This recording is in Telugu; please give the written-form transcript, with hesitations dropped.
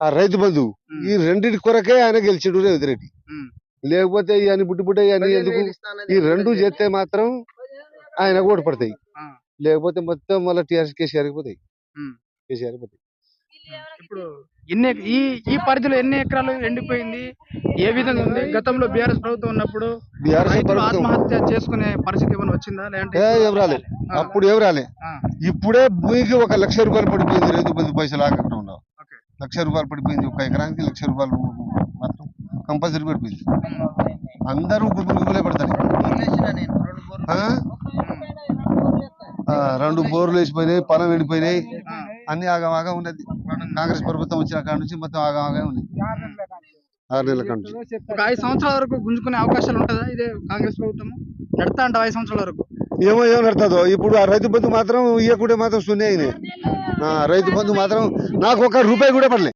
ఆ రైతు బంధు ఈ రెండింటి కొరకే ఆయన గెలిచిండు రేవంత్ రెడ్డి. లేకపోతే ఇవన్నీ బుడ్డి అని ఎందుకు? ఈ రెండు చేస్తే మాత్రం ఆయన ఓడిపడతాయి. లేకపోతే మొత్తం మళ్ళీ టీఆర్ఎస్ కేసీఆర్ పోతాయి. కేసీఆర్ పోతాయి. ఇప్పుడు ఈ పరిధిలో ఎన్ని ఎకరాలు ఎండిపోయింది, ఏ విధంగా ఉంది? గతంలో బీఆర్ఎస్ ప్రభుత్వం ఉన్నప్పుడు రైతులు ఆత్మహత్య చేసుకునే పరిస్థితి ఏమైనా వచ్చిందా? లేదంటే ఏం రాలే, అప్పుడు ఏం రాలే. ఇప్పుడే భూమికి 1 లక్ష రూపాయలు పడిపోయింది. రైతు బంధు పైసలు ఆగకుండా ఉన్నావు. 1 లక్ష రూపాయలు పడిపోయింది. 1 ఎకరానికి 1 లక్ష రూపాయలు మాత్రం కంపల్సరీ పడిపోయింది. అందరూ గుర్తులే పడతారు. 2 బోర్లు వేసిపోయినాయి, పొలం ఎండిపోయినాయి, అన్ని ఆగమాగా ఉన్నది. కాంగ్రెస్ ప్రభుత్వం వచ్చిన కాడ నుంచి మొత్తం ఆగమాగా ఉంది. 6 నెలల కాడ నుంచి ఒక 5 సంవత్సరాల వరకు గుంజుకునే అవకాశాలు ఉంటుందా ఇదే కాంగ్రెస్ ప్రభుత్వం? నడతా అంట 5 సంవత్సరాల వరకు ఏమో నడుతుందో. ఇప్పుడు ఆ రైతు బంధు మాత్రం ఇవ్వకుంటే మాత్రం శూన్య అయినాయి. రైతు బంధు మాత్రం నాకు 1 రూపాయి కూడా పడలే.